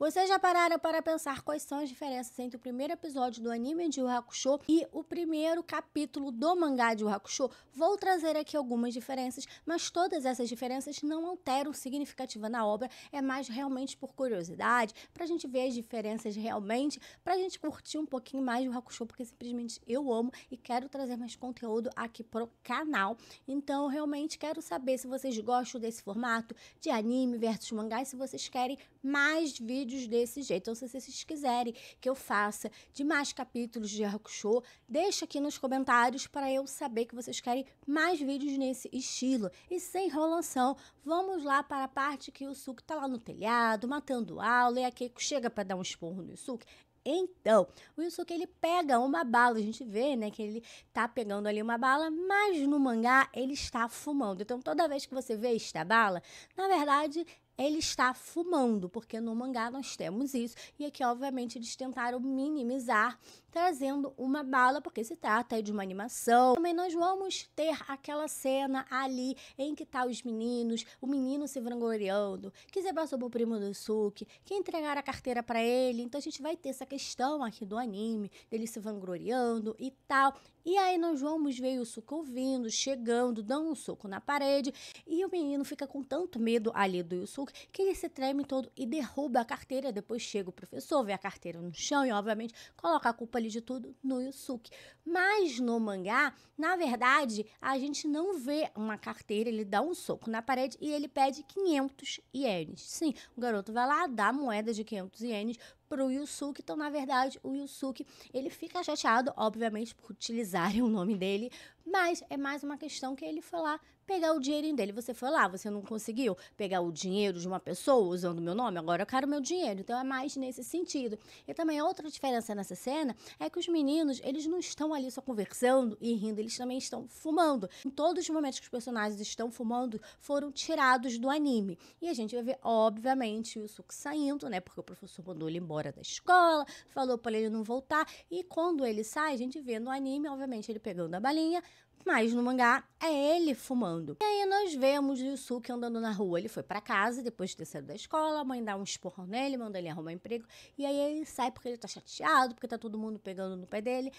Vocês já pararam para pensar quais são as diferenças entre o primeiro episódio do anime de Yu Hakusho e o primeiro capítulo do mangá de Yu Hakusho? Vou trazer aqui algumas diferenças, mas todas essas diferenças não alteram significativa na obra, é mais realmente por curiosidade, pra gente ver as diferenças realmente, pra gente curtir um pouquinho mais de Yu Hakusho, porque simplesmente eu amo e quero trazer mais conteúdo aqui pro canal. Então, realmente quero saber se vocês gostam desse formato de anime versus mangá e se vocês querem mais vídeos desse jeito. Então, se vocês quiserem que eu faça de mais capítulos de Yu Hakusho, deixa aqui nos comentários para eu saber que vocês querem mais vídeos nesse estilo. E sem enrolação, vamos lá para a parte que o Yusuke tá lá no telhado, matando aula, e a Keiko chega para dar um esporro no Yusuke. Então, o Yusuke, ele pega uma bala, a gente vê, né, que ele tá pegando ali uma bala, mas no mangá ele está fumando. Então, toda vez que você vê esta bala, na verdade, ele está fumando, porque no mangá nós temos isso. E aqui, obviamente, eles tentaram minimizar, trazendo uma bala, porque se trata de uma animação. Também nós vamos ter aquela cena ali em que tá os meninos, o menino se vangloriando, que se passou pro primo do Yusuke, que entregaram a carteira para ele. Então a gente vai ter essa questão aqui do anime, dele se vangloriando e tal. E aí nós vamos ver o Yusuke ouvindo, chegando, dando um soco na parede, e o menino fica com tanto medo ali do Yusuke que ele se treme todo e derruba a carteira. Depois chega o professor, vê a carteira no chão e, obviamente, coloca a culpa ali de tudo no Yusuke. Mas no mangá, na verdade, a gente não vê uma carteira, ele dá um soco na parede e ele pede 500 ienes. Sim, o garoto vai lá, dá a moeda de 500 ienes pro Yusuke. Então, na verdade, o Yusuke, ele fica chateado, obviamente, por utilizarem o nome dele, mas é mais uma questão que ele foi lá pegar o dinheirinho dele. Você foi lá, você não conseguiu pegar o dinheiro de uma pessoa usando o meu nome, agora eu quero meu dinheiro. Então, é mais nesse sentido. E também outra diferença nessa cena é que os meninos, eles não estão ali só conversando e rindo, eles também estão fumando. Em todos os momentos que os personagens estão fumando, foram tirados do anime. E a gente vai ver, obviamente, o Yusuke saindo, né, porque o professor mandou ele embora da escola, falou para ele não voltar, e quando ele sai, a gente vê no anime, obviamente, ele pegando a balinha, mas no mangá é ele fumando. E aí nós vemos o Yusuke andando na rua. Ele foi para casa depois de ter saído da escola, a mãe dá um esporro nele, manda ele arrumar emprego, e aí ele sai porque ele tá chateado, porque tá todo mundo pegando no pé dele.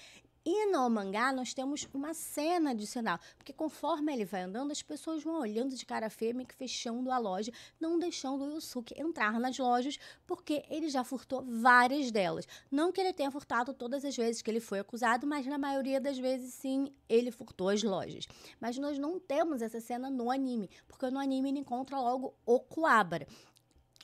E no mangá nós temos uma cena adicional, porque conforme ele vai andando, as pessoas vão olhando de cara feia, meio que fechando a loja, não deixando o Yusuke entrar nas lojas, porque ele já furtou várias delas. Não que ele tenha furtado todas as vezes que ele foi acusado, mas na maioria das vezes sim, ele furtou as lojas. Mas nós não temos essa cena no anime, porque no anime ele encontra logo o Kuwabara.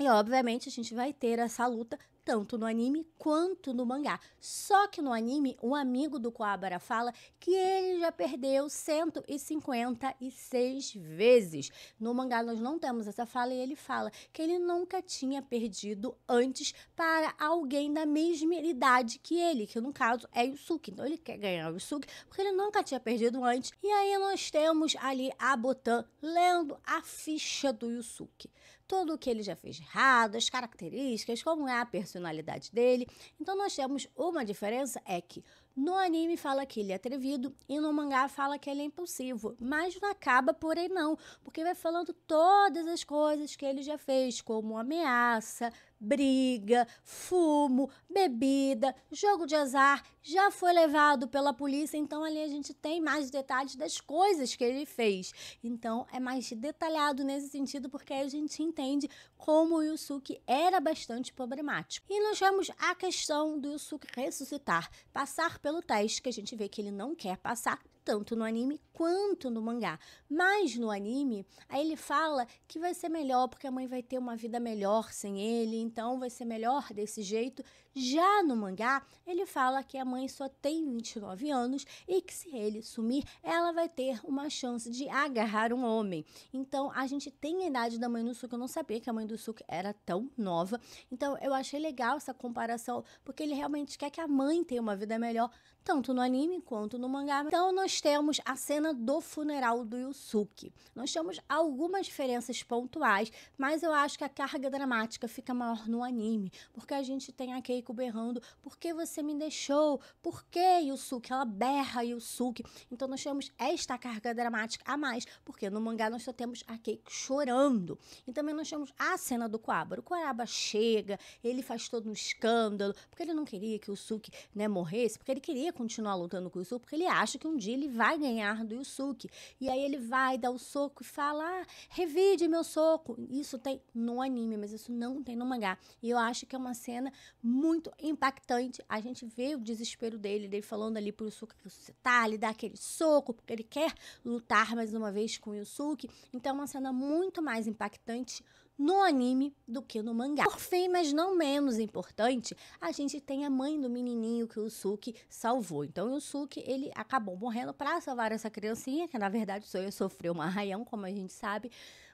E, obviamente, a gente vai ter essa luta tanto no anime quanto no mangá. Só que no anime, um amigo do Kuwabara fala que ele já perdeu 156 vezes. No mangá, nós não temos essa fala e ele fala que ele nunca tinha perdido antes para alguém da mesma idade que ele, que no caso é Yusuke. Então, ele quer ganhar o Yusuke porque ele nunca tinha perdido antes. E aí, nós temos ali a Botan lendo a ficha do Yusuke. Tudo o que ele já fez de errado, as características, como é a personalidade dele. Então, nós temos uma diferença, é que no anime fala que ele é atrevido e no mangá fala que ele é impulsivo. Mas não acaba por aí não, porque vai falando todas as coisas que ele já fez, como ameaça, briga, fumo, bebida, jogo de azar, já foi levado pela polícia, então ali a gente tem mais detalhes das coisas que ele fez. Então é mais detalhado nesse sentido, porque aí a gente entende como o Yusuke era bastante problemático. E nós vemos a questão do Yusuke ressuscitar, passar pelo teste, que a gente vê que ele não quer passar, tanto no anime quanto no mangá. Mas no anime, aí ele fala que vai ser melhor, porque a mãe vai ter uma vida melhor sem ele, então vai ser melhor desse jeito. Já no mangá, ele fala que a mãe só tem 29 anos e que se ele sumir, ela vai ter uma chance de agarrar um homem. Então, a gente tem a idade da mãe do Yusuke, eu não sabia que a mãe do Yusuke era tão nova. Então, eu achei legal essa comparação, porque ele realmente quer que a mãe tenha uma vida melhor, tanto no anime quanto no mangá. Então, nós nós temos a cena do funeral do Yusuke. Nós temos algumas diferenças pontuais, mas eu acho que a carga dramática fica maior no anime, porque a gente tem a Keiko berrando: por que você me deixou? Por que, Yusuke? Ela berra Yusuke. Então nós temos esta carga dramática a mais, porque no mangá nós só temos a Keiko chorando. E também nós temos a cena do Kuwabara. O Kuwabara chega, ele faz todo um escândalo, porque ele não queria que o Yusuke, morresse, porque ele queria continuar lutando com o Yusuke, porque ele acha que um dia ele vai ganhar do Yusuke. E aí ele vai dar o soco e fala: revide meu soco. Isso tem no anime, mas isso não tem no mangá. E eu acho que é uma cena muito impactante. A gente vê o desespero dele falando ali pro Yusuke ressuscitar, ele dá aquele soco, porque ele quer lutar mais uma vez com o Yusuke. Então é uma cena muito mais impactante no anime do que no mangá. Por fim, mas não menos importante, a gente tem a mãe do menininho que o Yusuke salvou. Então o Yusuke, ele acabou morrendo para salvar essa criancinha, que na verdade sofreu um arranhão, como a gente sabe.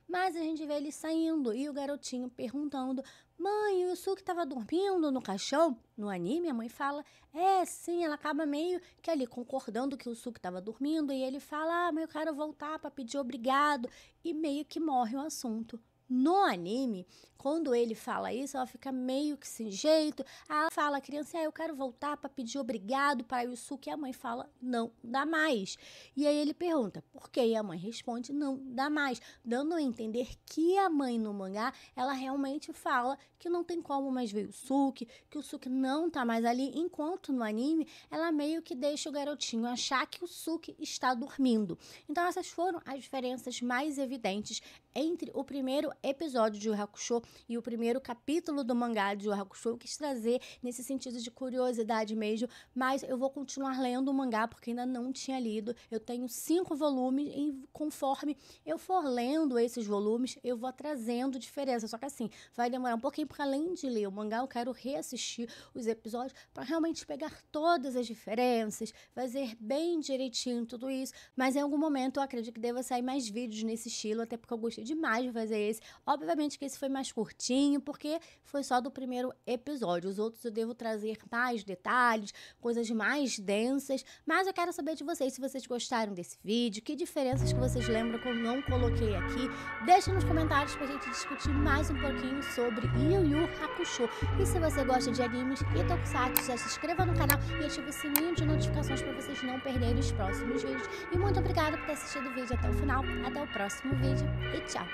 Mas a gente vê ele saindo e o garotinho perguntando: mãe, o Yusuke estava dormindo no caixão? No anime, a mãe fala: sim, ela acaba meio que ali concordando que o Yusuke estava dormindo, e ele fala: mas eu quero voltar para pedir obrigado, e meio que morre o assunto. No anime, quando ele fala isso, ela fica meio que sem jeito. Ela fala: a criança, eu quero voltar para pedir obrigado para o Yusuke. E a mãe fala: não dá mais. E aí ele pergunta: por quê? E a mãe responde: não dá mais. Dando a entender que a mãe no mangá, ela realmente fala que não tem como mais ver o Yusuke, que o Yusuke não tá mais ali. Enquanto no anime, ela meio que deixa o garotinho achar que o Yusuke está dormindo. Então essas foram as diferenças mais evidentes entre o primeiro episódio de Yu Hakusho e o primeiro capítulo do mangá de Yu Hakusho. Eu quis trazer nesse sentido de curiosidade mesmo, mas eu vou continuar lendo o mangá porque ainda não tinha lido. Eu tenho 5 volumes e conforme eu for lendo esses volumes, eu vou trazendo diferença. Só que assim, vai demorar um pouquinho, porque além de ler o mangá, eu quero reassistir os episódios para realmente pegar todas as diferenças, fazer bem direitinho tudo isso. Mas em algum momento eu acredito que deva sair mais vídeos nesse estilo, até porque eu gostei demais de fazer esse. Obviamente que esse foi mais curtinho, porque foi só do primeiro episódio. Os outros eu devo trazer mais detalhes, coisas mais densas. Mas eu quero saber de vocês, se vocês gostaram desse vídeo, que diferenças que vocês lembram que eu não coloquei aqui. Deixa nos comentários pra gente discutir mais um pouquinho sobre Yu Hakusho. E se você gosta de animes e tokusatsu, já se inscreva no canal e ative o sininho de notificações para vocês não perderem os próximos vídeos. E muito obrigada por ter assistido o vídeo até o final. Até o próximo vídeo e tchau!